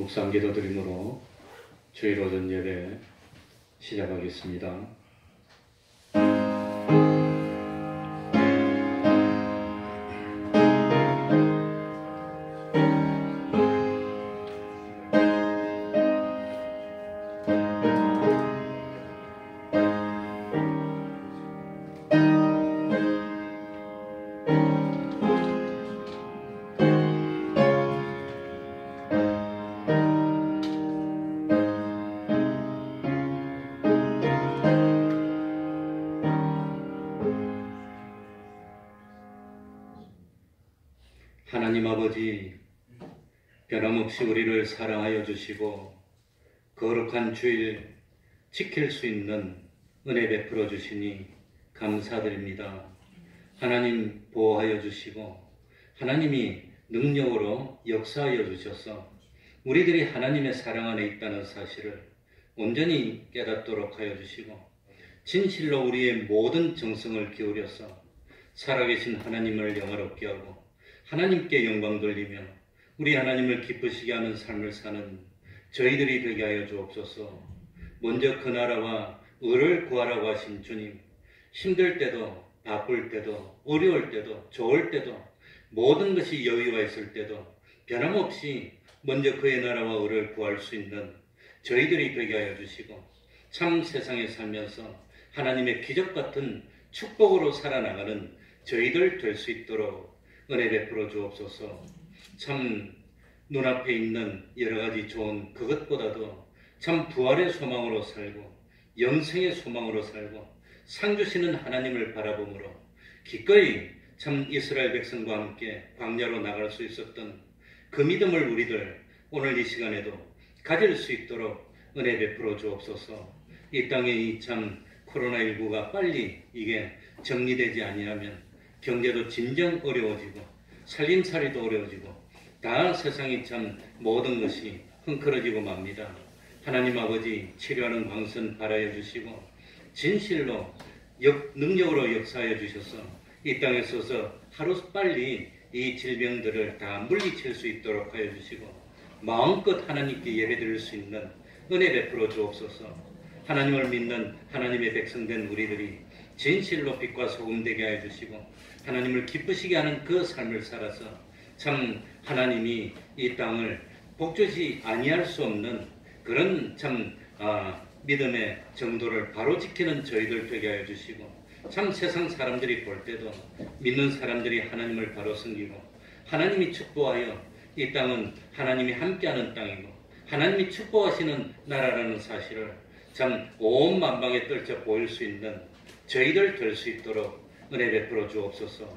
묵상 기도 드림으로 주일 오전 예배 시작하겠습니다. 하나님 아버지, 변함없이 우리를 사랑하여 주시고 거룩한 주일 지킬 수 있는 은혜 베풀어 주시니 감사드립니다. 하나님 보호하여 주시고 하나님이 능력으로 역사하여 주셔서 우리들이 하나님의 사랑 안에 있다는 사실을 온전히 깨닫도록 하여 주시고 진실로 우리의 모든 정성을 기울여서 살아계신 하나님을 영화롭게 하고 하나님께 영광 돌리며 우리 하나님을 기쁘시게 하는 삶을 사는 저희들이 되게 하여 주옵소서. 먼저 그 나라와 의를 구하라고 하신 주님, 힘들 때도 바쁠 때도 어려울 때도 좋을 때도 모든 것이 여유가 있을 때도 변함없이 먼저 그의 나라와 의를 구할 수 있는 저희들이 되게 하여 주시고 참 세상에 살면서 하나님의 기적 같은 축복으로 살아나가는 저희들 될 수 있도록 은혜 베풀어 주옵소서. 참 눈앞에 있는 여러 가지 좋은 그것보다도 참 부활의 소망으로 살고 영생의 소망으로 살고 상 주시는 하나님을 바라보므로 기꺼이 참 이스라엘 백성과 함께 광야로 나갈 수 있었던 그 믿음을 우리들 오늘 이 시간에도 가질 수 있도록 은혜 베풀어 주옵소서. 이 땅에 이 참 코로나19가 빨리 이게 정리되지 아니하면 경제도 진정 어려워지고 살림살이도 어려워지고 다 세상이 참 모든 것이 흥크러지고 맙니다. 하나님 아버지 치료하는 광선 바라여 주시고 진실로 능력으로 역사하여 주셔서 이 땅에 서서 하루빨리 이 질병들을 다 물리칠 수 있도록 하여 주시고 마음껏 하나님께 예배드릴 수 있는 은혜 베풀어 주옵소서. 하나님을 믿는 하나님의 백성된 우리들이 진실로 빛과 소금 되게 하여 주시고 하나님을 기쁘시게 하는 그 삶을 살아서 참 하나님이 이 땅을 복주시 아니할 수 없는 그런 참 믿음의 정도를 바로 지키는 저희들 되게 하여 주시고 참 세상 사람들이 볼 때도 믿는 사람들이 하나님을 바로 섬기고 하나님이 축복하여 이 땅은 하나님이 함께하는 땅이고 하나님이 축복하시는 나라라는 사실을 참 온 만방에 떨쳐 보일 수 있는 저희들 될 수 있도록 은혜 베풀어 주옵소서.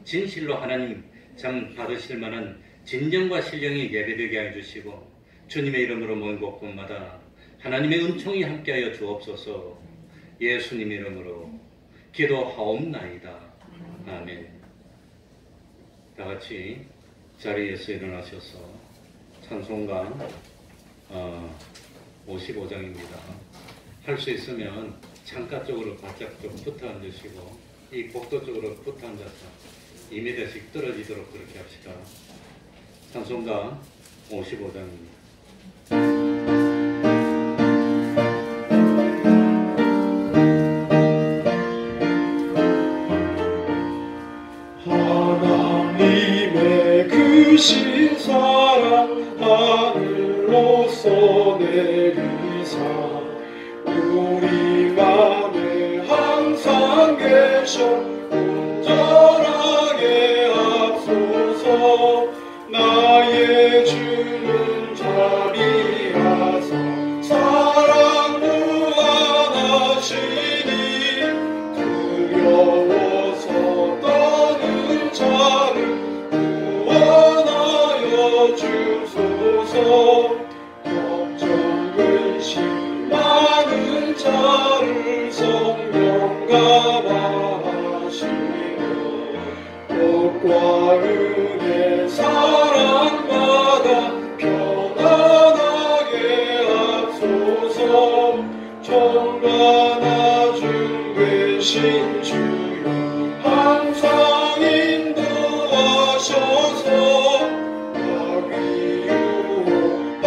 진실로 하나님 참 받으실 만한 진정과 신령이 예배되게 하여 주시고 주님의 이름으로 모인 곳곳마다 하나님의 은총이 함께하여 주옵소서. 예수님 이름으로 기도하옵나이다. 아멘. 다 같이 자리에서 일어나셔서 찬송가 55장입니다. 할 수 있으면 창가 쪽으로 바짝 좀 붙어 앉으시고 이 복도 쪽으로 붙어 앉아서 2m씩 떨어지도록 그렇게 합시다. 찬송가 55장입니다. 하나님의 크신 사랑 하늘로서 내리사 우리 맘에 항상 계셔 온전하게 앞서서 나의 주는 자비하사 사랑 무한하시니 두려워서 떠는 자를 구원하여 주소서. 걱정 근심 많은 자를 성령 감화하시며 복과 은혜 사랑받아 평안하게 앞소서. 정과 나중 되신 주여 항상 인도하셔서 악의 유혹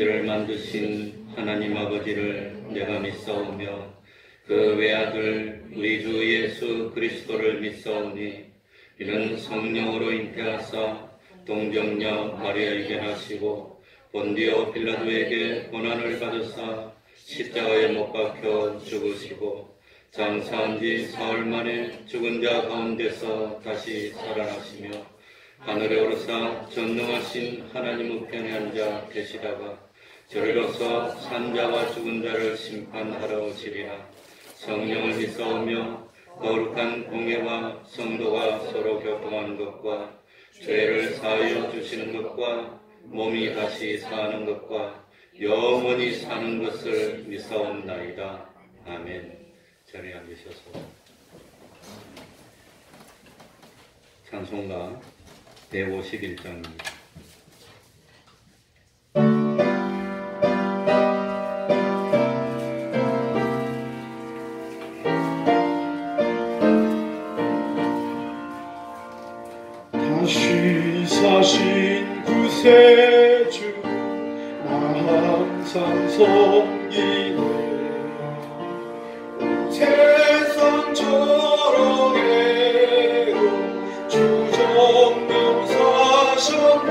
천지를 만드신 하나님 아버지를 내가 믿사오며 그 외아들 우리 주 예수 그리스도를 믿사오니 이는 성령으로 잉태하사 동정녀 마리아에게 나시고 본디오 빌라도에게 고난을 받으사 십자가에 못 박혀 죽으시고 장사한 지 사흘 만에 죽은 자 가운데서 다시 살아나시며 하늘에 오르사 전능하신 하나님 우편에 앉아 계시다가 저리로서 산자와 죽은 자를 심판하러 오시리라. 성령을 믿사오며 거룩한 공예와 성도가 서로 교통하는 것과 죄를 사하여 주시는 것과 몸이 다시 사는 것과 영원히 사는 것을 믿사옵나이다. 아멘. 자리에 앉으셔서 찬송가 151장입니다. 다시 사신 구세주 나 항상 섬기네. 세상 저렁에도 주정령 사셨네.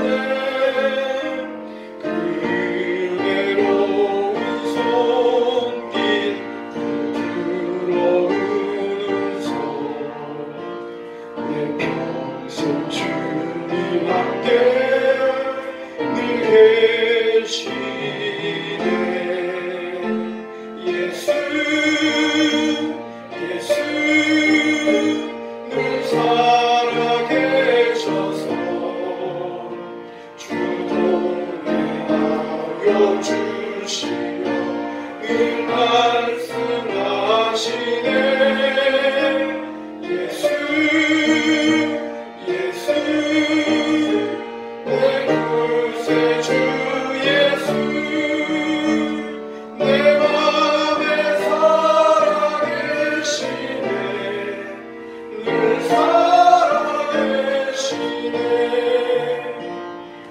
그 은혜로운 손길 부드러운 손 내 평생 주님 함께 늘 계시네. 예수 늘 살아계셔서 주동행하여 주시며 늘 말씀하시네. 예수 내 구세주 예수 내 맘에 살아계시네. 늘 살아계시네.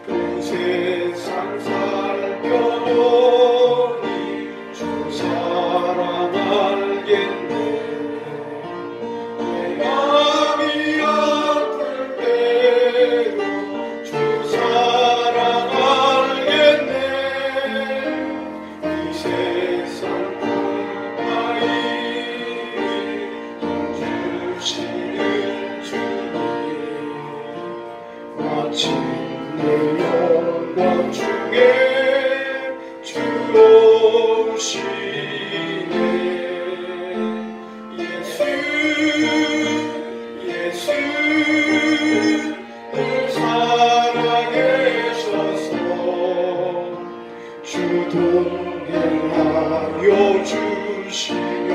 온 세상 살펴보니 주 사랑 알겠네. 내 맘이 아플 때도 주 사랑 알겠네. 이 세상 불파리 주시는 주님 마침내 영광 중에 주 오시네. 예수 늘 살아계셔서 주동행하여 주시며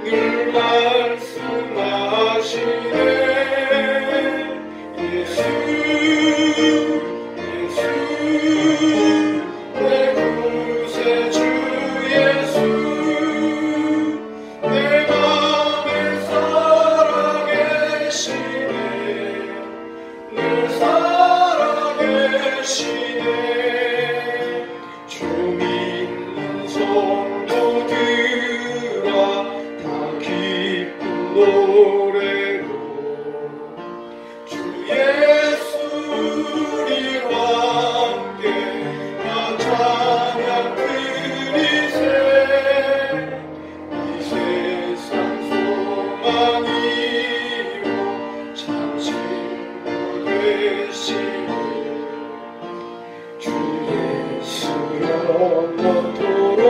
늘 말씀하시네. 예수 내 구세주 예수 내 맘에 살아계시네. 늘 살아계시네. 주 믿는 성도들아 다 기쁜 노래로 주 예수 우리와 함께 다 찬양 드리세. 이 세상 소망이요 참 친구 되시네. 주 예수 영원토록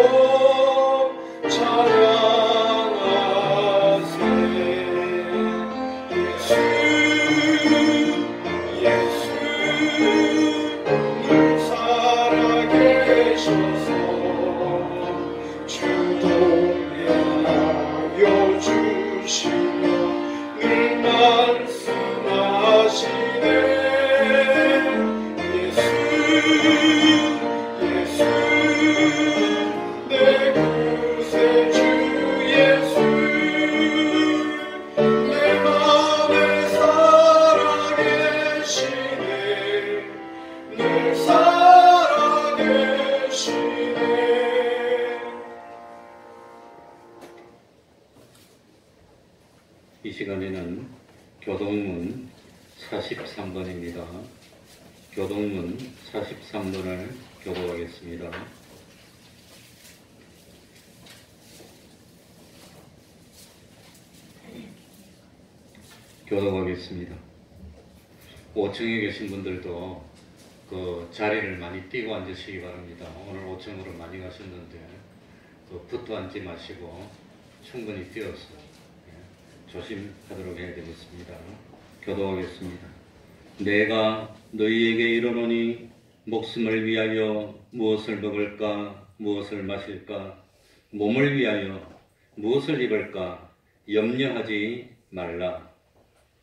찬양하세. 예수 늘 살아계셔서 주동행하여 주시며 늘 말씀하시네. 예수 내 구세주 예수 내 맘에 살아계시네. 늘 살아계시네. 시간에는 교동문 43번입니다. 교동문 43번을 교독하겠습니다. 교독하겠습니다. 5층에 계신 분들도 그 자리를 많이 띄고 앉으시기 바랍니다. 오늘 5층으로 많이 가셨는데 붙어 앉지 마시고 충분히 뛰어서 조심하도록 해야 되겠습니다. 교독하겠습니다. 내가 너희에게 이르노니 목숨을 위하여 무엇을 먹을까 무엇을 마실까 몸을 위하여 무엇을 입을까 염려하지 말라.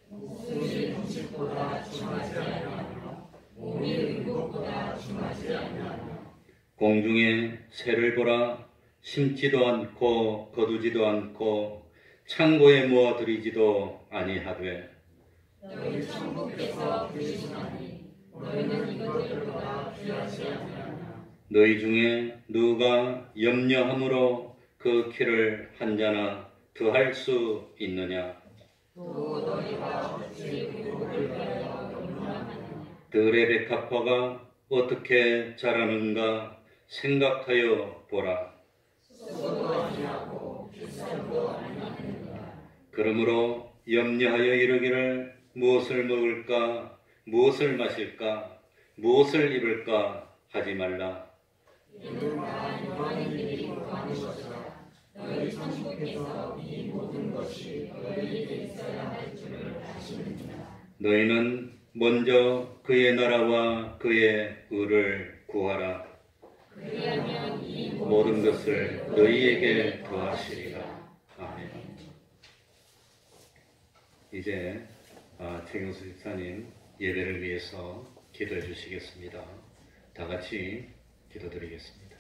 목숨이 음식보다 중하지 아니하며 몸이 의복보다 중하지 아니하며 공중에 새를 보라. 심지도 않고 거두지도 않고 창고에 모아 들이지도 아니하되 너희 천국께서 부리시나니 너희는 이것들보다 귀하지 아니하냐. 너희 중에 누가 염려함으로 그 키를 한 자나 더할 수 있느냐. 또 너희가 어찌 의복을 위하여 염려하느냐. 들의 백합화가 어떻게 자라는가 생각하여 보라. 썩어도 아니하고 비싸도 아니하느니라. 그러므로 염려하여 이르기를 무엇을 먹을까 무엇을 마실까 무엇을 입을까 하지 말라. 이는 다 영원히 길이 구하는 것이라. 너희 천국께서 이 모든 것이 너희에게 있어야 할 줄을 아시느니라. 너희는 먼저 그의 나라와 그의 의를 구하라. 그리하면 이 모든 것을 너희에게 더하시리라. 아멘. 이제 최경수 집사님 예배를 위해서 기도해 주시겠습니다. 다 같이 기도드리겠습니다.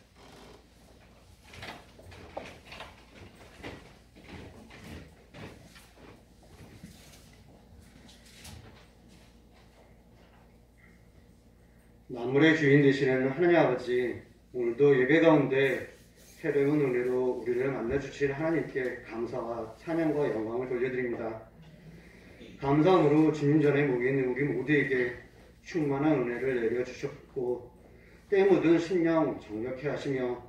만물의 주인 되시는 하나님 아버지, 오늘도 예배 가운데 새로운 은혜로 우리를 만나주신 하나님께 감사와 찬양과 영광을 돌려드립니다. 감사함으로 주님 전에 모인 우리 모두에게 충만한 은혜를 내려주셨고 때 묻은 심령 정력해 하시며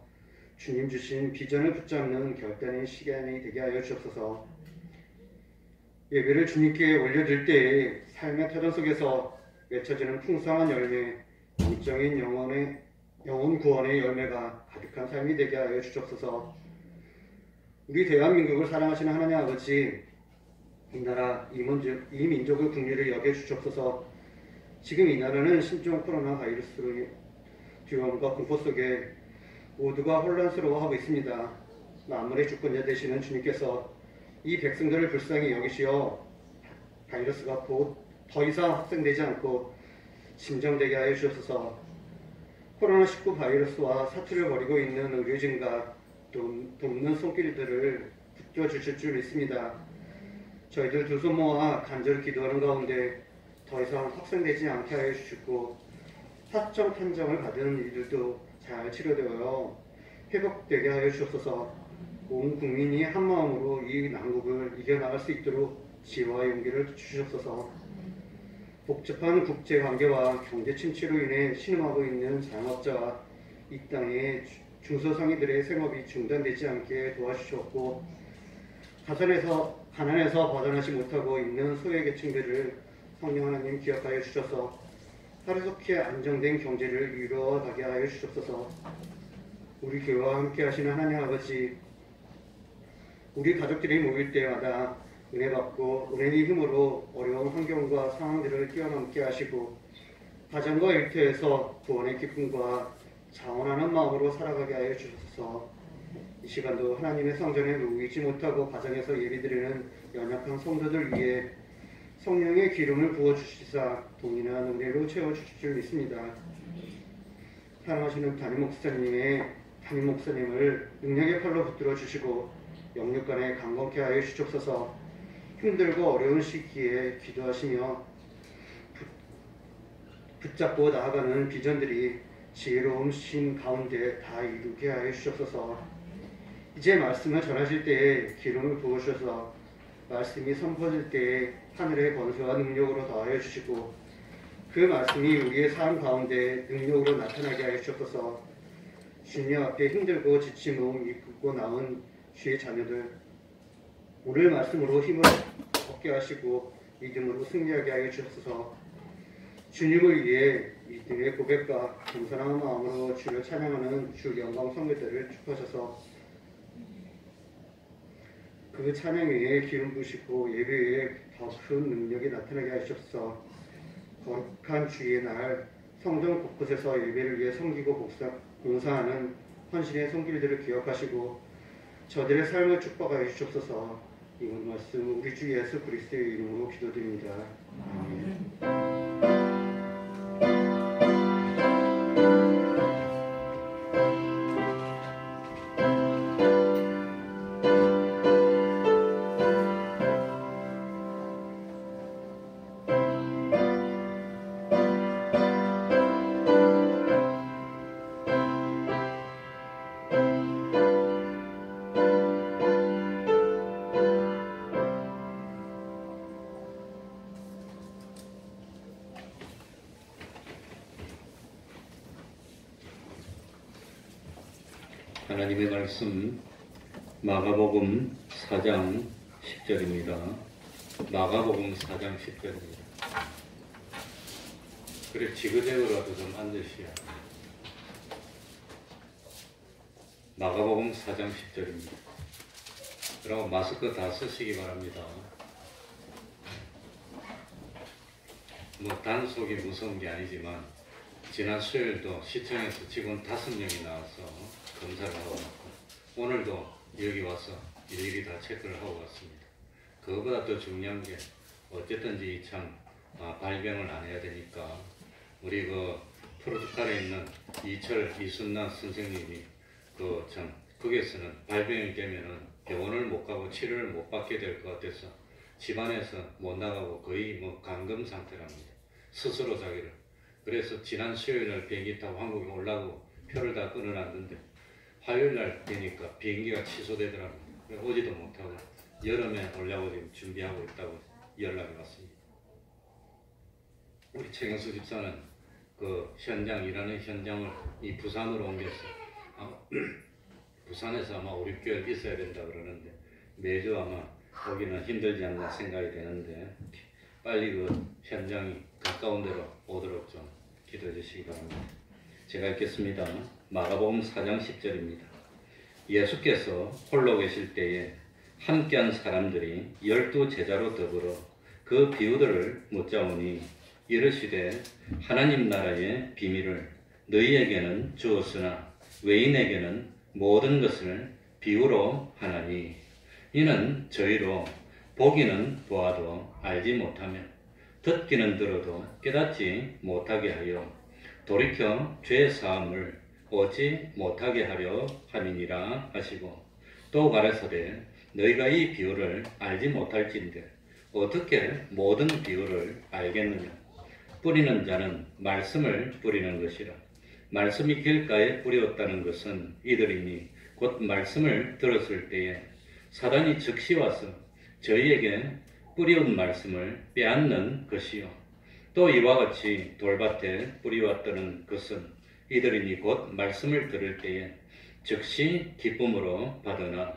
주님 주신 비전을 붙잡는 결단의 시간이 되게 하여 주옵소서. 예배를 주님께 올려드릴 때에 삶의 터전 속에서 맺혀지는 풍성한 열매, 영적인 영혼 구원의 열매가 가득한 삶이 되게 하여 주옵소서. 우리 대한민국을 사랑하시는 하나님 아버지, 이 나라, 이 민족의 국리를 여겨 주옵소서. 지금 이 나라는 신종 코로나 바이러스로 두려움과 공포 속에 모두가 혼란스러워하고 있습니다. 만물의 주권자 되시는 주님께서 이 백성들을 불쌍히 여기시어 바이러스가 더 이상 확산되지 않고 진정되게 하여 주옵소서. 코로나19 바이러스와 사투를 벌이고 있는 의료진과 돕는 손길들을 붙여주실 줄 믿습니다. 저희들 두 손 모아 간절히 기도하는 가운데 더 이상 확산되지 않게 하여 주시고 사적 판정을 받은 이들도 잘 치료되어 회복되게 하여 주옵소서. 온 국민이 한마음으로 이 난국을 이겨나갈 수 있도록 지혜와 용기를 주시옵소서. 복잡한 국제관계와 경제 침체로 인해 신음하고 있는 자영업자와 이 땅의 중소상인들의 생업이 중단되지 않게 도와주시옵고 가난에서 벗어나지 못하고 있는 소외계층들을 성령 하나님 기억하여 주셔서 하루속히 안정된 경제를 이루어가게 하여 주옵소서. 우리 교회와 함께 하시는 하나님 아버지, 우리 가족들이 모일 때마다 은혜 받고 은혜의 힘으로 어려운 환경과 상황들을 뛰어넘게 하시고 가정과 일터에서 구원의 기쁨과 자원하는 마음으로 살아가게 하여 주셔서 이 시간도 하나님의 성전에 모이지 못하고 가정에서 예배드리는 연약한 성도들 위해 성령의 기름을 부어주시사 동일한 은혜로 채워주실 줄 믿습니다. 사랑하시는 담임 목사님을 능력의 팔로 붙들어 주시고 영육간에 강건케 하여 주옵소서. 힘들고 어려운 시기에 기도하시며 붙잡고 나아가는 비전들이 지혜로운 신 가운데 다 이루게 하여 주옵소서. 이제 말씀을 전하실 때에 기름을 부으셔서 말씀이 선포될 때에 하늘의 권세와 능력으로 더하여 주시고 그 말씀이 우리의 삶 가운데 능력으로 나타나게 하여 주옵소서. 주님 앞에 힘들고 지친 몸 이끌고 나온 주의 자녀들 오늘 말씀으로 힘을 얻게 하시고 믿음으로 승리하게 하여 주옵소서. 주님을 위해 믿음의 고백과 겸손한 마음으로 주를 찬양하는 주 영광 성도들을 축복하셔서 그 찬양 위에 기름 부으시고 예배 위에 더 큰 능력이 나타나게 하시옵소서. 거룩한 주의 날 성전 곳곳에서 예배를 위해 섬기고 봉사하는 헌신의 손길들을 기억하시고 저들의 삶을 축복하여 주옵소서. 이번 말씀 우리 주 예수 그리스도의 이름으로 기도드립니다. 아멘. 하나님의 말씀 마가복음 4장 10절입니다. 마가복음 4장 10절입니다. 그래 지그재그라도 좀 앉으시야. 마가복음 4장 10절입니다. 그리고 마스크 다 쓰시기 바랍니다. 뭐 단속이 무서운 게 아니지만 지난 수요일도 시청에서 직원 5명이 나와서 검사를 하고 왔고 오늘도 여기 와서 일일이 다 체크를 하고 왔습니다. 그거보다 더 중요한 게 어쨌든지 참 발병을 안 해야 되니까 우리 그 포르투갈에 있는 이순난 선생님이 그 참 거기에서는 발병이 되면은 병원을 못 가고 치료를 못 받게 될 것 같아서 집안에서 못 나가고 거의 뭐 감금 상태랍니다. 스스로 자기를. 그래서 지난 수요일날 비행기 타고 한국에 올라고 표를 다 끊어놨는데 화요일날 되니까 비행기가 취소되더랍니다. 오지도 못하고 여름에 오려고 지금 준비하고 있다고 연락이 왔습니다. 우리 최경수 집사는 그 현장 일하는 현장을 이 부산으로 옮겼어요. 부산에서 아마 5, 6개월 있어야 된다 그러는데 매주 아마 거기는 힘들지 않나 생각이 되는데 빨리 그 현장이 가까운 데로 오도록 좀 기도해 주시기 바랍니다. 제가 읽겠습니다. 마가복음 4장 10절입니다. 예수께서 홀로 계실 때에 함께한 사람들이 12 제자로 더불어 그 비유들을 묻자오니 이르시되 하나님 나라의 비밀을 너희에게는 주었으나 외인에게는 모든 것을 비유로 하나니 이는 저희로 보기는 보아도 알지 못하며 듣기는 들어도 깨닫지 못하게 하여 돌이켜 죄 사함을 얻지 못하게 하려 함이니라 하시고 또 가라사대 너희가 이 비유를 알지 못할진대 어떻게 모든 비유를 알겠느냐. 뿌리는 자는 말씀을 뿌리는 것이라. 말씀이 길가에 뿌렸다는 것은 이들이니 곧 말씀을 들었을 때에 사단이 즉시 와서 저희에게 뿌리온 말씀을 빼앗는 것이요. 또 이와 같이 돌밭에 뿌리왔다는 것은 이들이니 곧 말씀을 들을 때에 즉시 기쁨으로 받으나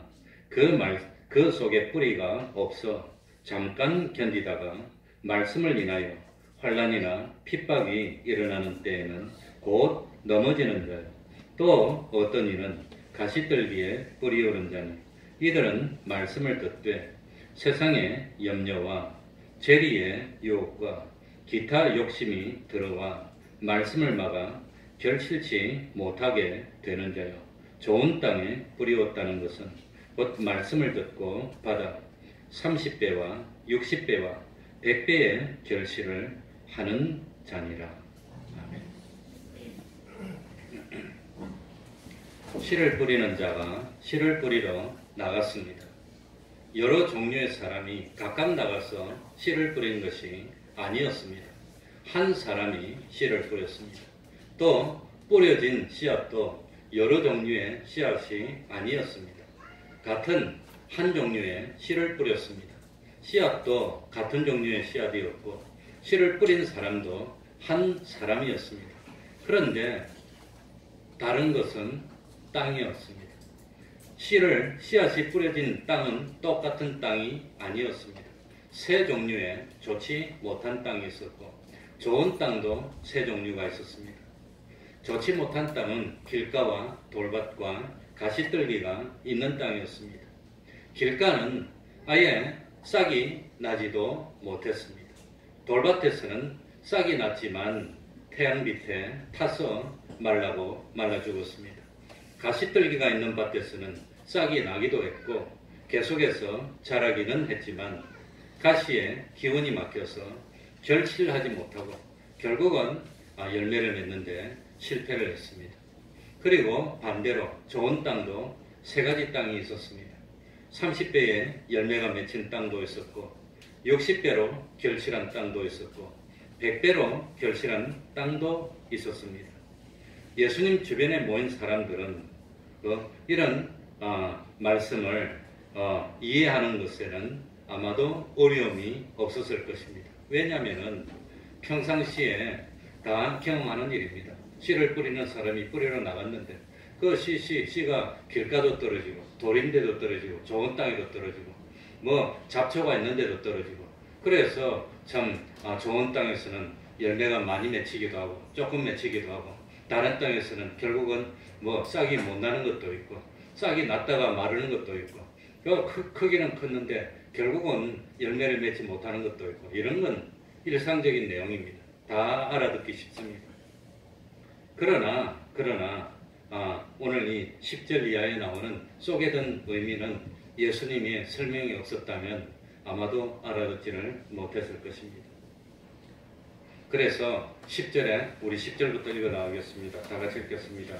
그 속에 뿌리가 없어 잠깐 견디다가 말씀을 인하여 환난이나 핍박이 일어나는 때에는 곧 넘어지는 자요. 또 어떤 이는 가시떨기에 뿌리오른 자니 이들은 말씀을 듣되 세상의 염려와 재리의 유혹과 기타 욕심이 들어와 말씀을 막아 결실치 못하게 되는 자요. 좋은 땅에 뿌리었다는 것은 곧 말씀을 듣고 받아 30배와 60배와 100배의 결실을 하는 자니라. 아멘. 씨를 뿌리는 자가 씨를 뿌리러 나갔습니다. 여러 종류의 사람이 각각 나가서 씨를 뿌린 것이 아니었습니다. 한 사람이 씨를 뿌렸습니다. 또 뿌려진 씨앗도 여러 종류의 씨앗이 아니었습니다. 같은 한 종류의 씨를 뿌렸습니다. 씨앗도 같은 종류의 씨앗이었고 씨를 뿌린 사람도 한 사람이었습니다. 그런데 다른 것은 땅이었습니다. 씨앗이 뿌려진 땅은 똑같은 땅이 아니었습니다. 세 종류의 좋지 못한 땅이 있었고 좋은 땅도 세 종류가 있었습니다. 좋지 못한 땅은 길가와 돌밭과 가시떨기가 있는 땅이었습니다. 길가는 아예 싹이 나지도 못했습니다. 돌밭에서는 싹이 났지만 태양 밑에 타서 말라 죽었습니다. 가시떨기가 있는 밭에서는 싹이 나기도 했고 계속해서 자라기는 했지만 가시에 기운이 막혀서 결실을 하지 못하고 결국은 열매를 맺는데 실패를 했습니다. 그리고 반대로 좋은 땅도 세 가지 땅이 있었습니다. 30배의 열매가 맺힌 땅도 있었고 60배로 결실한 땅도 있었고 100배로 결실한 땅도 있었습니다. 예수님 주변에 모인 사람들은 이런 말씀을 이해하는 것에는 아마도 어려움이 없었을 것입니다. 왜냐하면 평상시에 다 경험하는 일입니다. 씨를 뿌리는 사람이 뿌리러 나갔는데 그 씨가 길가도 떨어지고 돌인데도 떨어지고 좋은 땅에도 떨어지고 뭐 잡초가 있는데도 떨어지고 그래서 참 좋은 땅에서는 열매가 많이 맺히기도 하고 조금 맺히기도 하고 다른 땅에서는 결국은 뭐 싹이 못 나는 것도 있고 싹이 났다가 마르는 것도 있고 크기는 컸는데 결국은 열매를 맺지 못하는 것도 있고 이런 건 일상적인 내용입니다. 다 알아듣기 쉽습니다. 그러나 오늘 이 10절 이하에 나오는 속에 든 의미는 예수님의 설명이 없었다면 아마도 알아듣지를 못했을 것입니다. 그래서 10절에 우리 10절부터 읽어 나가겠습니다. 다 같이 읽겠습니다.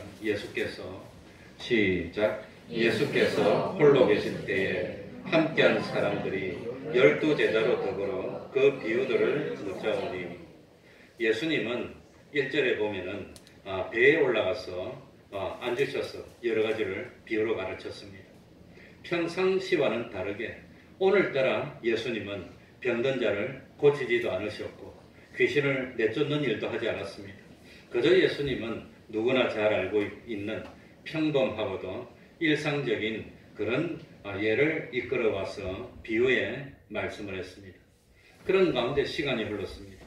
예수께서 홀로 계실 때에 함께한 사람들이 12제자로 더불어 그 비유들을 묻자오니 예수님은 1절에 보면은 배에 올라가서 앉으셔서 여러 가지를 비유로 가르쳤습니다. 평상시와는 다르게 오늘따라 예수님은 병든 자를 고치지도 않으셨고 귀신을 내쫓는 일도 하지 않았습니다. 그저 예수님은 누구나 잘 알고 있는 평범하고도 일상적인 그런 예를 이끌어와서 비유의 말씀을 했습니다. 그런 가운데 시간이 흘렀습니다.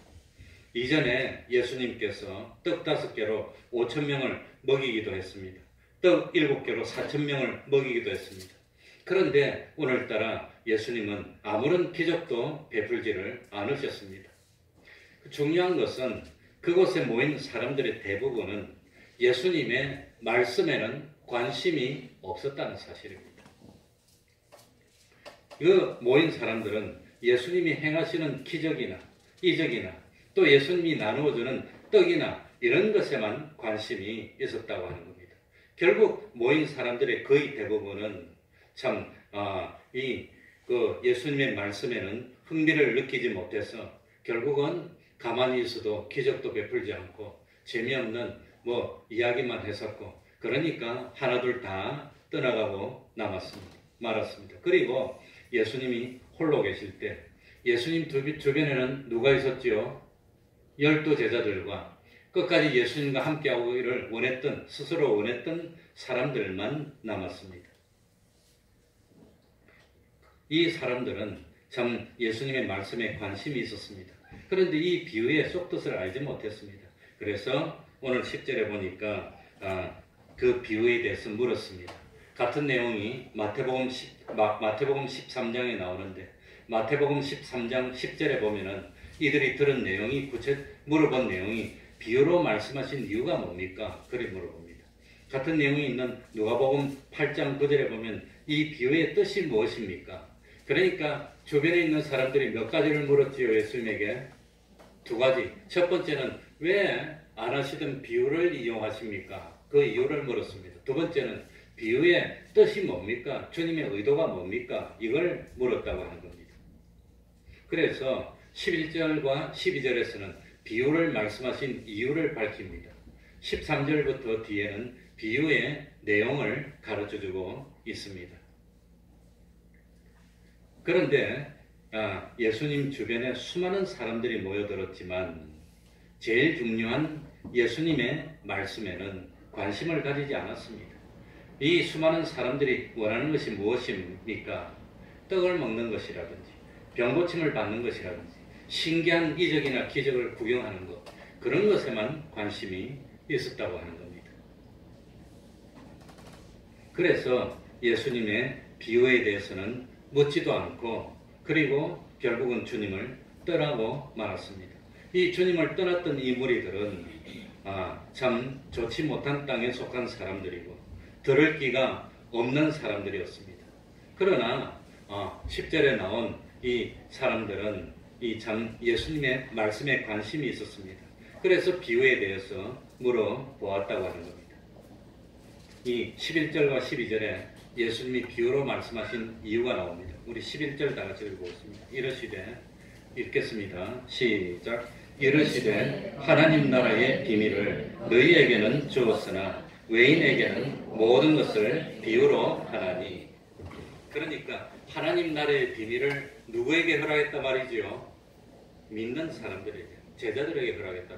이전에 예수님께서 떡 5개로 5,000명을 먹이기도 했습니다. 떡 7개로 4,000명을 먹이기도 했습니다. 그런데 오늘따라 예수님은 아무런 기적도 베풀지를 않으셨습니다. 중요한 것은 그곳에 모인 사람들의 대부분은 예수님의 말씀에는 관심이 없었다는 사실입니다. 그 모인 사람들은 예수님이 행하시는 기적이나 이적이나 또 예수님이 나누어주는 떡이나 이런 것에만 관심이 있었다고 하는 겁니다. 결국 모인 사람들의 거의 대부분은 참 예수님의 말씀에는 흥미를 느끼지 못해서 결국은 가만히 있어도 기적도 베풀지 않고 재미없는 이야기만 했었고 그러니까 하나둘 다 떠나가고 말았습니다. 그리고 예수님이 홀로 계실 때 예수님 주변에는 누가 있었지요? 12제자들과 끝까지 예수님과 함께하기를 스스로 원했던 사람들만 남았습니다. 이 사람들은 참 예수님의 말씀에 관심이 있었습니다. 그런데 이 비유의 속뜻을 알지 못했습니다. 그래서 오늘 10절에 보니까 그 비유에 대해서 물었습니다. 같은 내용이 마태복음 13장에 나오는데 마태복음 13장 10절에 보면은 이들이 들은 내용이 물어본 내용이 비유로 말씀하신 이유가 뭡니까? 그리 물어봅니다. 같은 내용이 있는 누가복음 8장 9절에 보면 이 비유의 뜻이 무엇입니까? 그러니까 주변에 있는 사람들이 몇 가지를 물었지요, 예수님에게? 2가지. 첫 번째는 왜 안 하시던 비유를 이용하십니까? 그 이유를 물었습니다. 2번째는 비유의 뜻이 뭡니까? 주님의 의도가 뭡니까? 이걸 물었다고 하는 겁니다. 그래서 11절과 12절에서는 비유를 말씀하신 이유를 밝힙니다. 13절부터 뒤에는 비유의 내용을 가르쳐주고 있습니다. 그런데 예수님 주변에 수많은 사람들이 모여들었지만 제일 중요한 예수님의 말씀에는 관심을 가지지 않았습니다. 이 수많은 사람들이 원하는 것이 무엇입니까? 떡을 먹는 것이라든지 병고침을 받는 것이라든지 신기한 이적이나 기적을 구경하는 것, 그런 것에만 관심이 있었다고 하는 겁니다. 그래서 예수님의 비유에 대해서는 묻지도 않고 그리고 결국은 주님을 떠나고 말았습니다. 이 주님을 떠났던 이 무리들은 참 좋지 못한 땅에 속한 사람들이고 들을 기가 없는 사람들이었습니다. 그러나 10절에 나온 이 사람들은 참 예수님의 말씀에 관심이 있었습니다. 그래서 비유에 대해서 물어보았다고 하는 겁니다. 이 11절과 12절에 예수님이 비유로 말씀하신 이유가 나옵니다. 우리 11절 다 같이 읽어보겠습니다. 이르시되, 읽겠습니다. 시작. 이르시되 하나님 나라의 비밀을 너희에게는 주었으나 외인에게는 모든 것을 비유로 하나니. 그러니까 하나님 나라의 비밀을 누구에게 허락했단 말이지요? 믿는 사람들에게, 제자들에게 허락했다.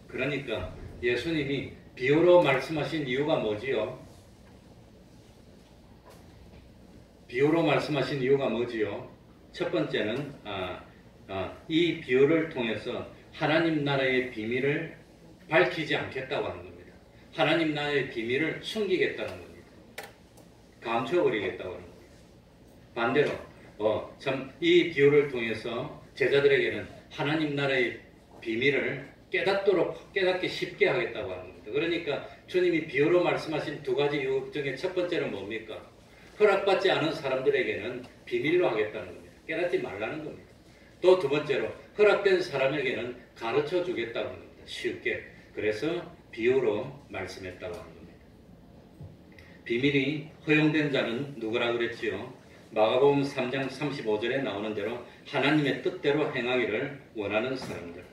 그러니까 예수님이 비유로 말씀하신 이유가 뭐지요? 비유로 말씀하신 이유가 뭐지요? 첫 번째는 이 비유를 통해서 하나님 나라의 비밀을 밝히지 않겠다고 하는 겁니다. 하나님 나라의 비밀을 숨기겠다는 겁니다. 감춰버리겠다고 하는 겁니다. 반대로 참 이 비유를 통해서 제자들에게는 하나님 나라의 비밀을 깨닫게 쉽게 하겠다고 하는 겁니다. 그러니까 주님이 비유로 말씀하신 두 가지 이유 중에 첫 번째는 뭡니까? 허락받지 않은 사람들에게는 비밀로 하겠다는 겁니다. 깨닫지 말라는 겁니다. 또 두 번째로 허락된 사람에게는 가르쳐 주겠다는 겁니다. 쉽게. 그래서 비유로 말씀했다고 하는 겁니다. 비밀이 허용된 자는 누구라 그랬지요? 마가복음 3장 35절에 나오는 대로 하나님의 뜻대로 행하기를 원하는 사람들,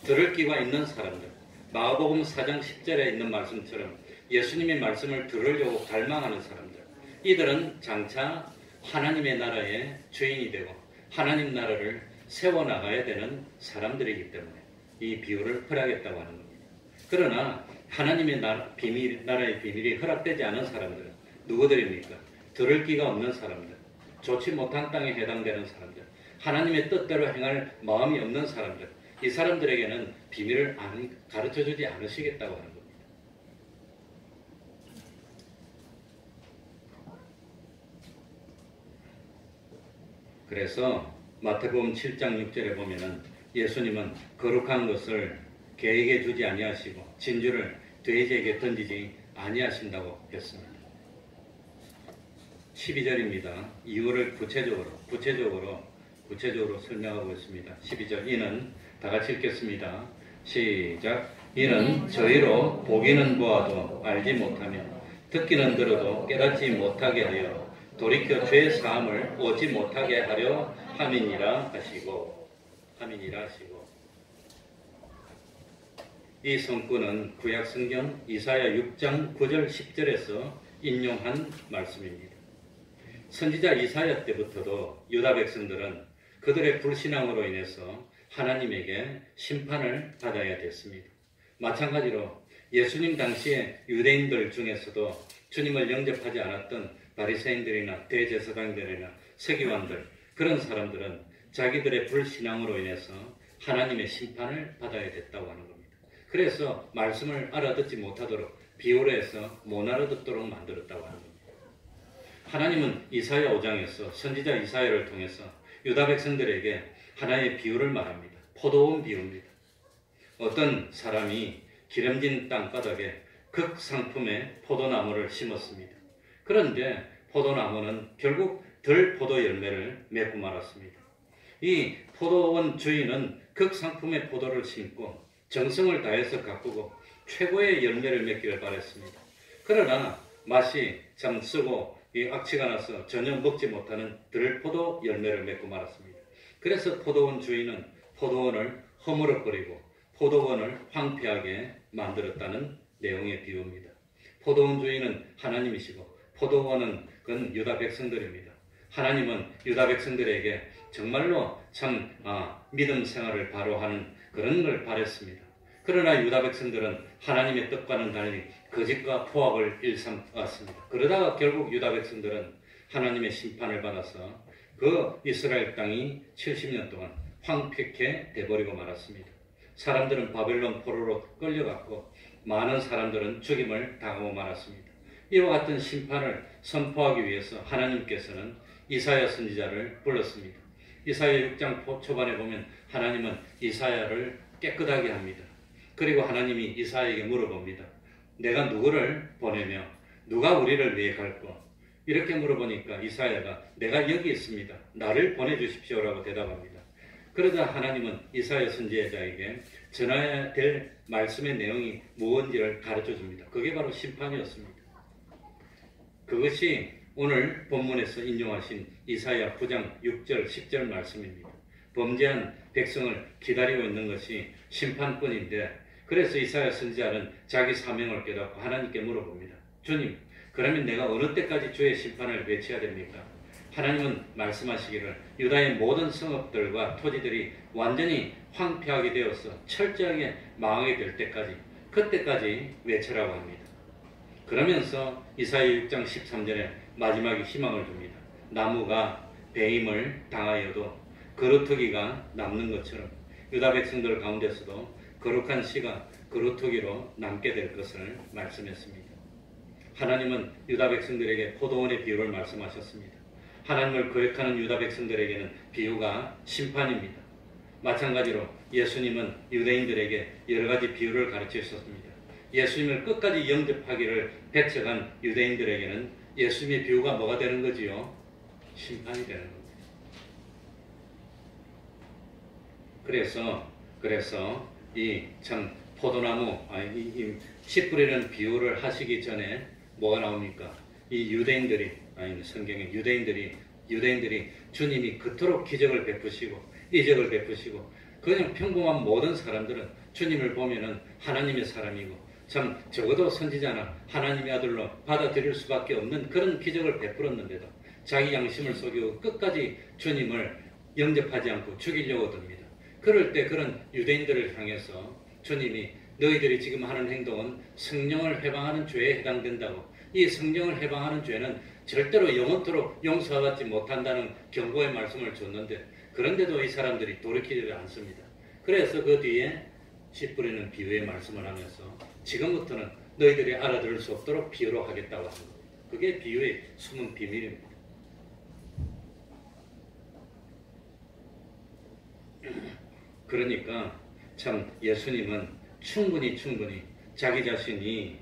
들을 귀가 있는 사람들, 마가복음 4장 10절에 있는 말씀처럼 예수님의 말씀을 들으려고 갈망하는 사람들, 이들은 장차 하나님의 나라의 주인이 되고 하나님 나라를 세워나가야 되는 사람들이기 때문에 이 비유를 허락했다고 하는 겁니다. 그러나 하나님의 나라의 비밀이 허락되지 않은 사람들은 누구들입니까? 들을 귀가 없는 사람들, 좋지 못한 땅에 해당되는 사람들, 하나님의 뜻대로 행할 마음이 없는 사람들, 이 사람들에게는 비밀을 가르쳐주지 않으시겠다고 하는 겁니다. 그래서 마태복음 7장 6절에 보면은 예수님은 거룩한 것을 개에게 주지 아니하시고 진주를 돼지에게 던지지 아니하신다고 했습니다. 12절입니다. 이유를 구체적으로 설명하고 있습니다. 12절. 이는 다 같이 읽겠습니다. 시작. 이는 저희로 보기는 보아도 알지 못하며 듣기는 들어도 깨닫지 못하게 하여 돌이켜 죄 사함을 오지 못하게 하려 함이니라 하시고. 이 성구는 구약 성경 이사야 6장 9절 10절에서 인용한 말씀입니다. 선지자 이사야 때부터도 유다 백성들은 그들의 불신앙으로 인해서 하나님에게 심판을 받아야 됐습니다. 마찬가지로 예수님 당시에 유대인들 중에서도 주님을 영접하지 않았던 바리새인들이나 대제사장들이나 서기관들, 그런 사람들은 자기들의 불신앙으로 인해서 하나님의 심판을 받아야 됐다고 하는 겁니다. 그래서 말씀을 알아듣지 못하도록 비유로 해서 못 알아듣도록 만들었다고 하는 겁니다. 하나님은 이사야 5장에서 선지자 이사야를 통해서 유다 백성들에게 하나의 비유를 말합니다. 포도원 비유입니다. 어떤 사람이 기름진 땅바닥에 극상품의 포도나무를 심었습니다. 그런데 포도나무는 결국 덜 포도 열매를 맺고 말았습니다. 이 포도원 주인은 극상품의 포도를 심고 정성을 다해서 가꾸고 최고의 열매를 맺기를 바랬습니다. 그러나 맛이 참 쓰고 이 악취가 나서 전혀 먹지 못하는 들포도 열매를 맺고 말았습니다. 그래서 포도원 주인은 포도원을 허물어버리고 포도원을 황폐하게 만들었다는 내용의 비유입니다. 포도원 주인은 하나님이시고 포도원은 그건 유다 백성들입니다. 하나님은 유다 백성들에게 정말로 참 믿음 생활을 바로 하는 그런 걸 바랬습니다. 그러나 유다 백성들은 하나님의 뜻과는 달리 거짓과 포악을 일삼았습니다. 그러다가 결국 유다 백성들은 하나님의 심판을 받아서 그 이스라엘 땅이 70년 동안 황폐케 돼버리고 말았습니다. 사람들은 바벨론 포로로 끌려갔고 많은 사람들은 죽임을 당하고 말았습니다. 이와 같은 심판을 선포하기 위해서 하나님께서는 이사야 선지자를 불렀습니다. 이사야 6장 초반에 보면 하나님은 이사야를 깨끗하게 합니다. 그리고 하나님이 이사야에게 물어봅니다. 내가 누구를 보내며 누가 우리를 위해 갈고? 이렇게 물어보니까 이사야가 내가 여기 있습니다. 나를 보내주십시오라고 대답합니다. 그러자 하나님은 이사야 선지자에게 전해야 될 말씀의 내용이 무엇인지를 가르쳐 줍니다. 그게 바로 심판이었습니다. 그것이 오늘 본문에서 인용하신 이사야 9장 6절 10절 말씀입니다. 범죄한 백성을 기다리고 있는 것이 심판뿐인데, 그래서 이사야 선지자는 자기 사명을 깨닫고 하나님께 물어봅니다. 주님, 그러면 내가 어느 때까지 주의 심판을 외쳐야 됩니까? 하나님은 말씀하시기를 유다의 모든 성읍들과 토지들이 완전히 황폐하게 되어서 철저하게 망하게 될 때까지, 그때까지 외쳐라고 합니다. 그러면서 이사야 6장 13절에 마지막에 희망을 줍니다. 나무가 배임을 당하여도 거루터기가 남는 것처럼 유다 백성들 가운데서도 거룩한 씨가 거루터기로 남게 될 것을 말씀했습니다. 하나님은 유다 백성들에게 포도원의 비유를 말씀하셨습니다. 하나님을 거역하는 유다 백성들에게는 비유가 심판입니다. 마찬가지로 예수님은 유대인들에게 여러 가지 비유를 가르치셨습니다. 예수님을 끝까지 영접하기를 배척한 유대인들에게는 예수님의 비유가 뭐가 되는 거지요? 심판이 되는 겁니다. 그래서 이 참 포도나무, 씨 뿌리는 비유를 하시기 전에 뭐가 나옵니까? 이 유대인들이, 성경에 유대인들이 주님이 그토록 기적을 베푸시고 이적을 베푸시고 그냥 평범한 모든 사람들은 주님을 보면은 하나님의 사람이고 참 적어도 선지자나 하나님의 아들로 받아들일 수밖에 없는 그런 기적을 베풀었는데도 자기 양심을 속이고 끝까지 주님을 영접하지 않고 죽이려고 듭니다. 그럴 때 그런 유대인들을 향해서 주님이 너희들이 지금 하는 행동은 성령을 해방하는 죄에 해당된다고, 이 성령을 해방하는 죄는 절대로 영원토록 용서받지 못한다는 경고의 말씀을 줬는데, 그런데도 이 사람들이 돌이키지 않습니다. 그래서 그 뒤에 씨 뿌리는 비유의 말씀을 하면서 지금부터는 너희들이 알아들을 수 없도록 비유로 하겠다고 하는 겁니다. 그게 비유의 숨은 비밀입니다. 그러니까 참 예수님은 충분히 자기 자신이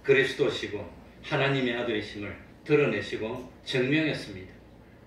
그리스도시고 하나님의 아들이심을 드러내시고 증명했습니다.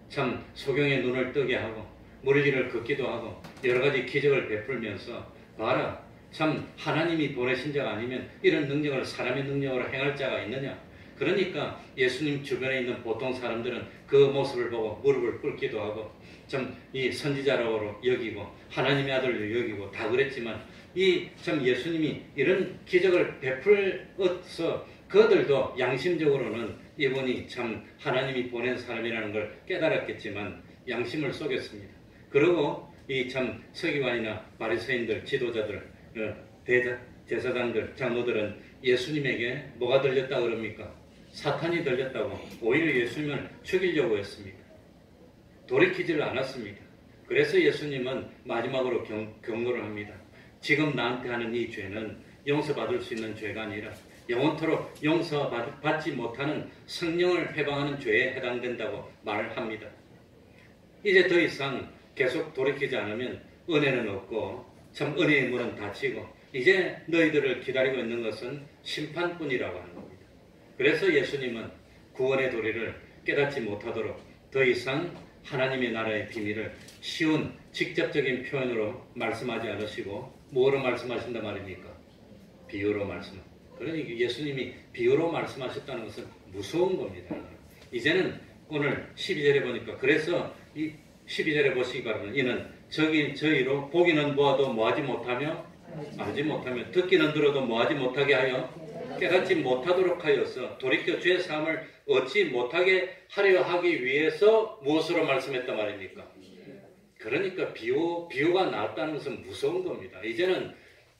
참 소경의 눈을 뜨게 하고 물길을 걷기도 하고 여러 가지 기적을 베풀면서 봐라, 참 하나님이 보내신 자가 아니면 이런 능력을 사람의 능력으로 행할 자가 있느냐. 그러니까 예수님 주변에 있는 보통 사람들은 그 모습을 보고 무릎을 꿇기도 하고 참 이 선지자라고 여기고 하나님의 아들로 여기고 다 그랬지만 이 참 예수님이 이런 기적을 베풀어서 그들도 양심적으로는 이분이 참 하나님이 보낸 사람이라는 걸 깨달았겠지만 양심을 속였습니다. 그리고 이 참 서기관이나 바리새인들, 지도자들, 대제사장들, 장로들은 예수님에게 뭐가 들렸다 그럽니까? 사탄이 들렸다고 오히려 예수님을 죽이려고 했습니다. 돌이키지를 않았습니다. 그래서 예수님은 마지막으로 경고를 합니다. 지금 나한테 하는 이 죄는 용서받을 수 있는 죄가 아니라 영원토록 용서받지 못하는 성령을 해방하는 죄에 해당된다고 말을 합니다. 이제 더 이상 계속 돌이키지 않으면 은혜는 없고 참 은혜의 문은 닫히고 이제 너희들을 기다리고 있는 것은 심판뿐이라고 하는 겁니다. 그래서 예수님은 구원의 도리를 깨닫지 못하도록 더 이상 하나님의 나라의 비밀을 쉬운 직접적인 표현으로 말씀하지 않으시고 뭐로 말씀하신단 말입니까? 비유로 말씀합니다. 그러니까 예수님이 비유로 말씀하셨다는 것은 무서운 겁니다. 이제는 오늘 12절에 보니까 그래서 이 12절에 보시기 바랍니다. 이는 저희로 보기는 보아도 뭐하지 못하며 알지 못하며 듣기는 들어도 뭐하지 못하게 하여 깨닫지 못하도록 하여서 돌이켜 주의 삶을 얻지 못하게 하려 하기 위해서 무엇으로 말씀했단 말입니까? 그러니까 비유가 나왔다는 것은 무서운 겁니다. 이제는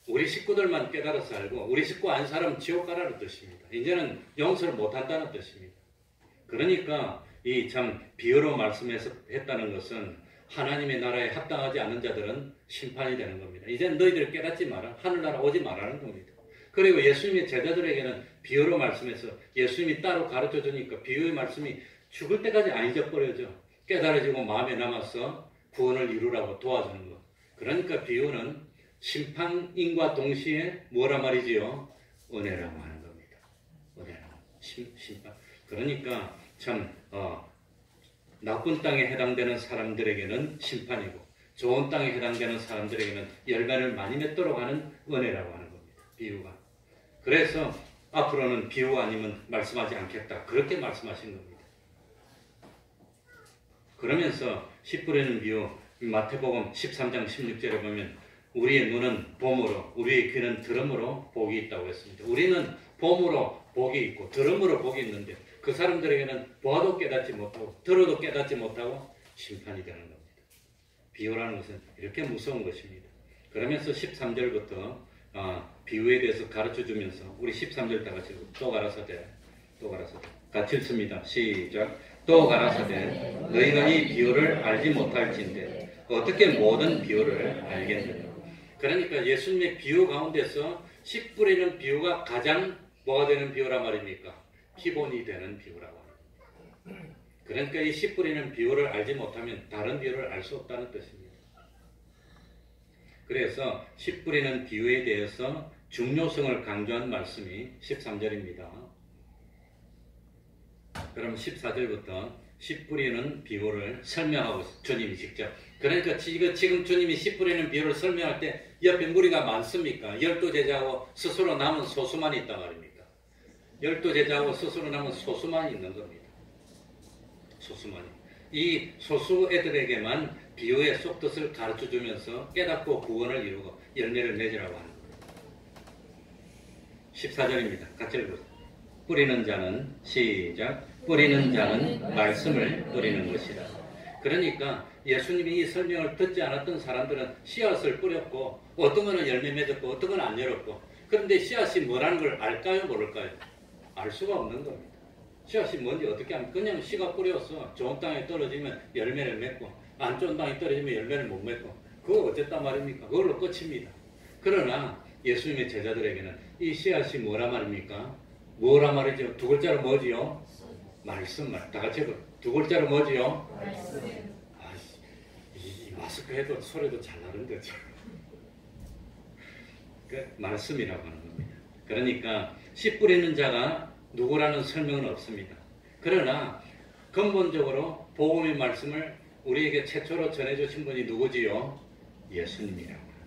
우리 식구들만 깨달아서 알고 우리 식구 아닌 사람은 지옥 가라는 뜻입니다. 이제는 용서를 못한다는 뜻입니다. 그러니까 이 참 비유로 했다는 것은 하나님의 나라에 합당하지 않은 자들은 심판이 되는 겁니다. 이제는 너희들 깨닫지 마라. 하늘나라 오지 말라는 겁니다. 그리고 예수님의 제자들에게는 비유로 말씀해서 예수님이 따로 가르쳐 주니까 비유의 말씀이 죽을 때까지 안 잊어버려져. 깨달아지고 마음에 남아서 구원을 이루라고 도와주는 것. 그러니까 비유는 심판인과 동시에 뭐라 말이지요? 은혜라고 하는 겁니다. 은혜라고. 심판. 그러니까 참 나쁜 땅에 해당되는 사람들에게는 심판이고 좋은 땅에 해당되는 사람들에게는 열매를 많이 맺도록 하는 은혜라고 하는 겁니다. 비유가. 그래서 앞으로는 비유 아니면 말씀하지 않겠다. 그렇게 말씀하신 겁니다. 그러면서 씨 뿌리는 비유 마태복음 13장 16절에 보면 우리의 눈은 봄으로 우리의 귀는 들음으로 복이 있다고 했습니다. 우리는 봄으로 복이 있고 들음으로 복이 있는데 그 사람들에게는 보아도 깨닫지 못하고 들어도 깨닫지 못하고 심판이 되는 겁니다. 비유라는 것은 이렇게 무서운 것입니다. 그러면서 13절부터 비유에 대해서 가르쳐주면서 우리 13절 다 같이 또 가라사대 같이 읽습니다. 시작. 또 가라사대 너희가 이 비유를 알지 못할진대 어떻게 모든 비유를 알겠느냐. 그러니까 예수님의 비유 가운데서 씨 뿌리는 비유가 가장 뭐가 되는 비유란 말입니까? 기본이 되는 비유라고 합니다. 그러니까 이 씨 뿌리는 비유를 알지 못하면 다른 비유를 알 수 없다는 뜻입니다. 그래서 씨 뿌리는 비유에 대해서 중요성을 강조한 말씀이 13절입니다. 그럼 14절부터 씨 뿌리는 비유를 설명하고 주님이 직접. 그러니까 지금 주님이 씨 뿌리는 비유를 설명할 때 옆에 무리가 많습니까? 12제자하고 스스로 남은 소수만 있단 말입니다. 12제자하고 스스로 남은 소수만 있는 겁니다. 소수만이. 이 소수 애들에게만 비유의 속뜻을 가르쳐주면서 깨닫고 구원을 이루고 열매를 맺으라고 하는 겁니다. 14절입니다. 같이 읽어보세요. 뿌리는 자는 시작. 뿌리는 자는 말씀을 뿌리는 것이다. 그러니까 예수님이 이 설명을 듣지 않았던 사람들은 씨앗을 뿌렸고 어떤 거는 열매 맺었고 어떤 건 안 열었고 그런데 씨앗이 뭐라는 걸 알까요? 모를까요? 알 수가 없는 겁니다. 씨앗이 뭔지 어떻게 하면 그냥 씨가 뿌려서 좋은 땅에 떨어지면 열매를 맺고 안 좋은 땅에 떨어지면 열매를 못 맺고 그거 어쨌단 말입니까? 그걸로 끝입니다. 그러나 예수님의 제자들에게는 이 씨앗이 뭐라 말입니까? 뭐라 말이죠? 두 글자로 뭐지요? 말씀 말. 다 같이 두 글자로 뭐지요? 말씀. 이 마스크 해도 소리도 잘 나는데 그 말씀이라고 하는 겁니다. 그러니까 씨 뿌리는 자가 누구라는 설명은 없습니다. 그러나 근본적으로 복음의 말씀을 우리에게 최초로 전해주신 분이 누구지요? 예수님이라고 합니다.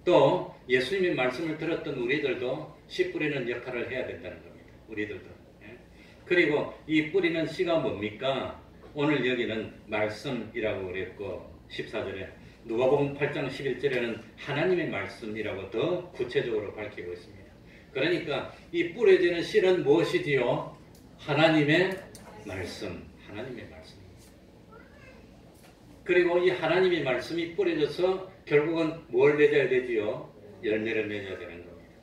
또 예수님의 말씀을 들었던 우리들도 씨 뿌리는 역할을 해야 된다는 겁니다. 우리들도. 그리고 이 뿌리는 씨가 뭡니까? 오늘 여기는 말씀이라고 그랬고 14절에 누가복음 8장 11절에는 하나님의 말씀이라고 더 구체적으로 밝히고 있습니다. 그러니까 이 뿌려지는 씨는 무엇이지요? 하나님의 말씀. 하나님의 말씀. 그리고 이 하나님의 말씀이 뿌려져서 결국은 뭘 맺어야 되지요? 열매를 맺어야 되는 겁니다.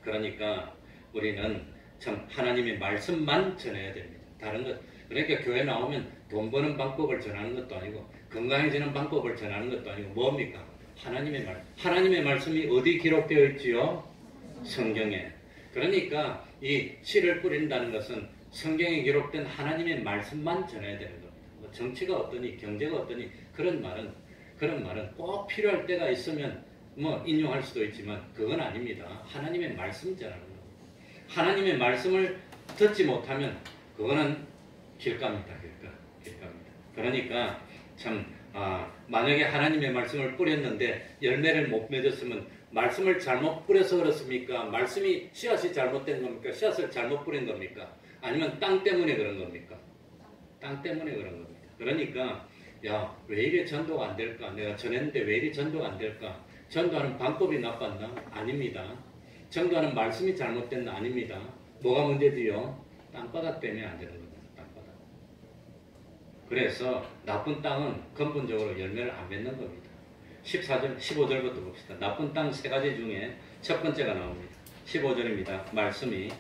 그러니까 우리는 참 하나님의 말씀만 전해야 됩니다. 다른 것. 그러니까 교회 나오면 돈 버는 방법을 전하는 것도 아니고 건강해지는 방법을 전하는 것도 아니고 뭡니까? 하나님의 말. 하나님의 말씀이 어디 기록되어 있지요? 성경에. 그러니까 이 씨를 뿌린다는 것은 성경에 기록된 하나님의 말씀만 전해야 되는 겁니다. 뭐 정치가 어떠니 경제가 어떠니 그런 말은 꼭 필요할 때가 있으면 뭐 인용할 수도 있지만 그건 아닙니다. 하나님의 말씀 전하는 겁니다. 하나님의 말씀을 듣지 못하면 그거는 길가입니다. 길가입니다. 그러니까 참 만약에 하나님의 말씀을 뿌렸는데 열매를 못 맺었으면 말씀을 잘못 뿌려서 그렇습니까? 말씀이 씨앗이 잘못된 겁니까? 씨앗을 잘못 뿌린 겁니까? 아니면 땅 때문에 그런 겁니까? 땅 때문에 그런 겁니다. 그러니까 왜 이래 전도가 안 될까? 내가 전했는데 왜 이래 전도가 안 될까? 전도하는 방법이 나빴나? 아닙니다. 정도는 말씀이 잘못된 거 아닙니다. 뭐가 문제지요? 땅바닥 때문에 안 되는 겁니다. 땅바닥. 그래서 나쁜 땅은 근본적으로 열매를 안 맺는 겁니다. 14절, 15절부터 봅시다. 나쁜 땅 세 가지 중에 첫 번째가 나옵니다. 15절입니다. 말씀이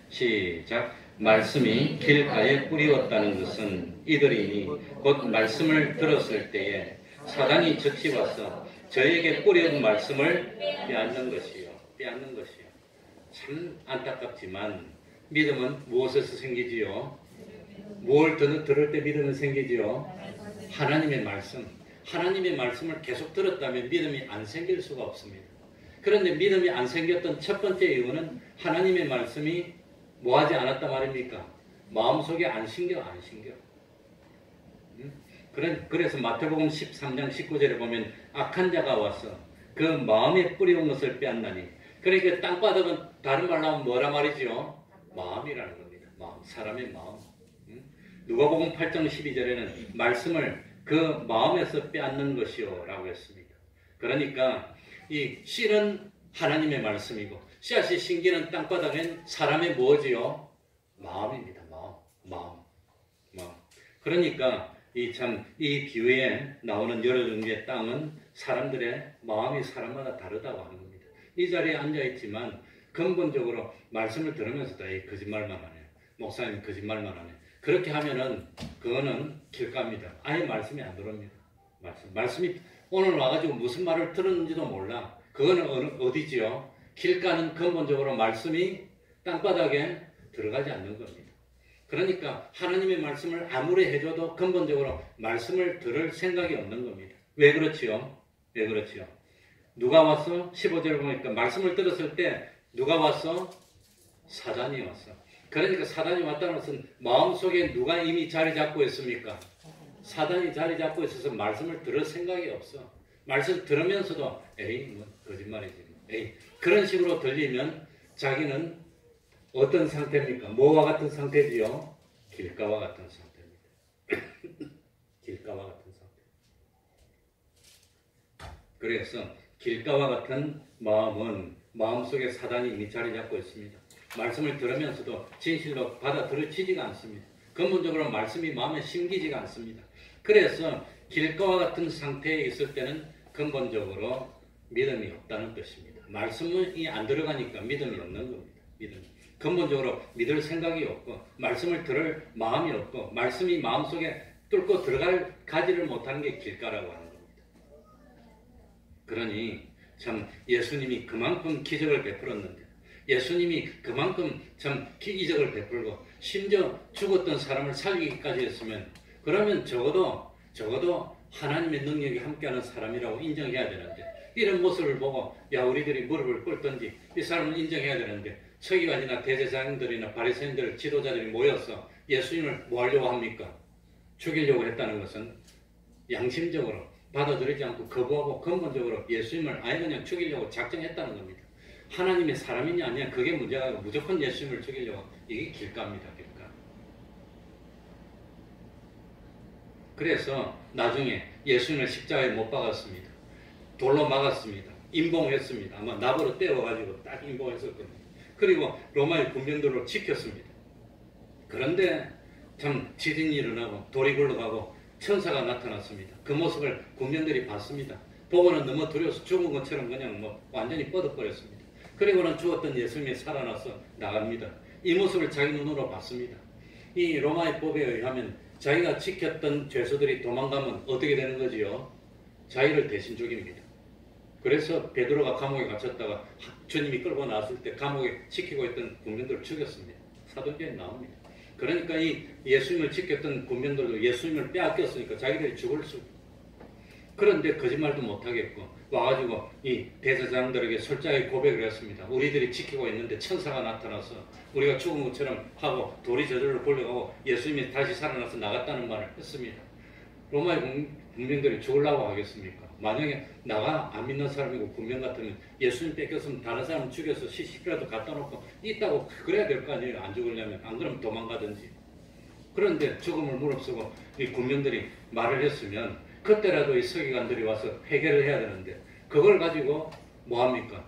시작. 말씀이 길가에 뿌리웠다는 것은 이들이니 곧 말씀을 들었을 때에 사단이 젖히와서 저에게 뿌려온 말씀을 빼앗는 것이요. 참 안타깝지만 믿음은 무엇에서 생기지요? 뭘 들을 때 믿음은 생기지요? 하나님의 말씀. 하나님의 말씀을 계속 들었다면 믿음이 안 생길 수가 없습니다. 그런데 믿음이 안 생겼던 첫 번째 이유는 하나님의 말씀이 뭐하지 않았단 말입니까? 마음속에 안 신겨. 그래서 마태복음 13장 19절에 보면 악한 자가 와서 그 마음에 뿌려온 것을 빼앗나니, 그러니까 땅바닥은 다른 말로 하면 뭐라 말이죠? 마음이라는 겁니다. 마음, 사람의 마음. 누가복음 8장 12절에는 말씀을 그 마음에서 빼앗는 것이요 라고 했습니다. 그러니까 이 씨는 하나님의 말씀이고 씨앗이 심기는 땅바닥엔 사람의 뭐지요? 마음입니다. 마음. 그러니까 이 비유에 나오는 여러 종류의 땅은 사람들의 마음이 사람마다 다르다고 하는 겁니다. 이 자리에 앉아있지만 근본적으로 말씀을 들으면서도 거짓말만 하네. 목사님 거짓말만 하네. 그렇게 하면은 그거는 길가입니다. 아예 말씀이 안 들어옵니다. 말씀이 오늘 와가지고 무슨 말을 들었는지도 몰라. 그거는 어디지요? 길가는 근본적으로 말씀이 땅바닥에 들어가지 않는 겁니다. 그러니까 하나님의 말씀을 아무리 해줘도 근본적으로 말씀을 들을 생각이 없는 겁니다. 왜 그렇지요? 누가 와서 15절을 보니까 말씀을 들었을 때 누가 왔어? 사단이 왔어. 그러니까 사단이 왔다는 것은 마음속에 누가 이미 자리 잡고 있습니까? 사단이 자리 잡고 있어서 말씀을 들을 생각이 없어. 말씀 들으면서도 거짓말이지. 그런 식으로 들리면 자기는 어떤 상태입니까? 뭐와 같은 상태지요? 길가와 같은 상태입니다. 길가와 같은 상태. 그래서 길가와 같은 마음은 마음속에 사단이 이미 자리 잡고 있습니다. 말씀을 들으면서도 진실로 받아들여지지가 않습니다. 근본적으로 말씀이 마음에 심기지가 않습니다. 그래서 길가와 같은 상태에 있을 때는 근본적으로 믿음이 없다는 뜻입니다. 말씀이 안 들어가니까 믿음이 없는 겁니다. 근본적으로 믿을 생각이 없고 말씀을 들을 마음이 없고 말씀이 마음속에 뚫고 들어갈 가지를 못하는 게 길가라고 하는 겁니다. 그러니 참 예수님이 그만큼 기적을 베풀었는데, 예수님이 그만큼 참 이적을 베풀고 심지어 죽었던 사람을 살리기까지 했으면, 그러면 적어도 하나님의 능력이 함께하는 사람이라고 인정해야 되는데, 이런 모습을 보고 우리들이 무릎을 꿇든지 이 사람을 인정해야 되는데, 서기관이나 대제사장들이나 바리새인들 지도자들이 모여서 예수님을 뭐 하려고 합니까? 죽이려고 했다는 것은 양심적으로 받아들이지 않고 거부하고 근본적으로 예수님을 아예 그냥 죽이려고 작정했다는 겁니다. 하나님의 사람이냐 아니냐 그게 문제가 아니고 무조건 예수님을 죽이려고. 이게 길가입니다. 길가. 그래서 나중에 예수님을 십자가에 못 박았습니다. 돌로 막았습니다. 임봉했습니다. 아마 나무로 떼어가지고 딱 임봉했을 겁니다. 그리고 로마의 군병들로 지켰습니다. 그런데 참 지진이 일어나고 돌이 굴러가고 천사가 나타났습니다. 그 모습을 군병들이 봤습니다. 보고는 너무 두려워서 죽은 것처럼 그냥 완전히 뻗어버렸습니다. 그리고는 죽었던 예수님이 살아나서 나갑니다. 이 모습을 자기 눈으로 봤습니다. 이 로마의 법에 의하면 자기가 지켰던 죄수들이 도망가면 어떻게 되는 거지요? 자기를 대신 죽입니다. 그래서 베드로가 감옥에 갇혔다가 주님이 끌고 나왔을 때 감옥에 지키고 있던 군병들을 죽였습니다. 사도행전에 나옵니다. 그러니까 이 예수님을 지켰던 군병들도 예수님을 빼앗겼으니까 자기들이 죽을 수. 그런데 거짓말도 못하겠고 와가지고 이 대제사장들에게 솔직하게 고백을 했습니다. 우리들이 지키고 있는데 천사가 나타나서 우리가 죽은 것처럼 하고 돌이 저절로 굴러가고 예수님이 다시 살아나서 나갔다는 말을 했습니다. 로마의 군병들이 죽으려고 하겠습니까? 만약에 나가 안 믿는 사람이고 군병 같으면 예수님 뺏겼으면 다른 사람 죽여서 시식이라도 갖다 놓고 있다고 그래야 될 거 아니에요. 안 죽으려면. 안 그러면 도망가든지. 그런데 죽음을 무릅쓰고 이 군병들이 말을 했으면 그때라도 이 서기관들이 와서 해결을 해야 되는데 그걸 가지고 뭐합니까?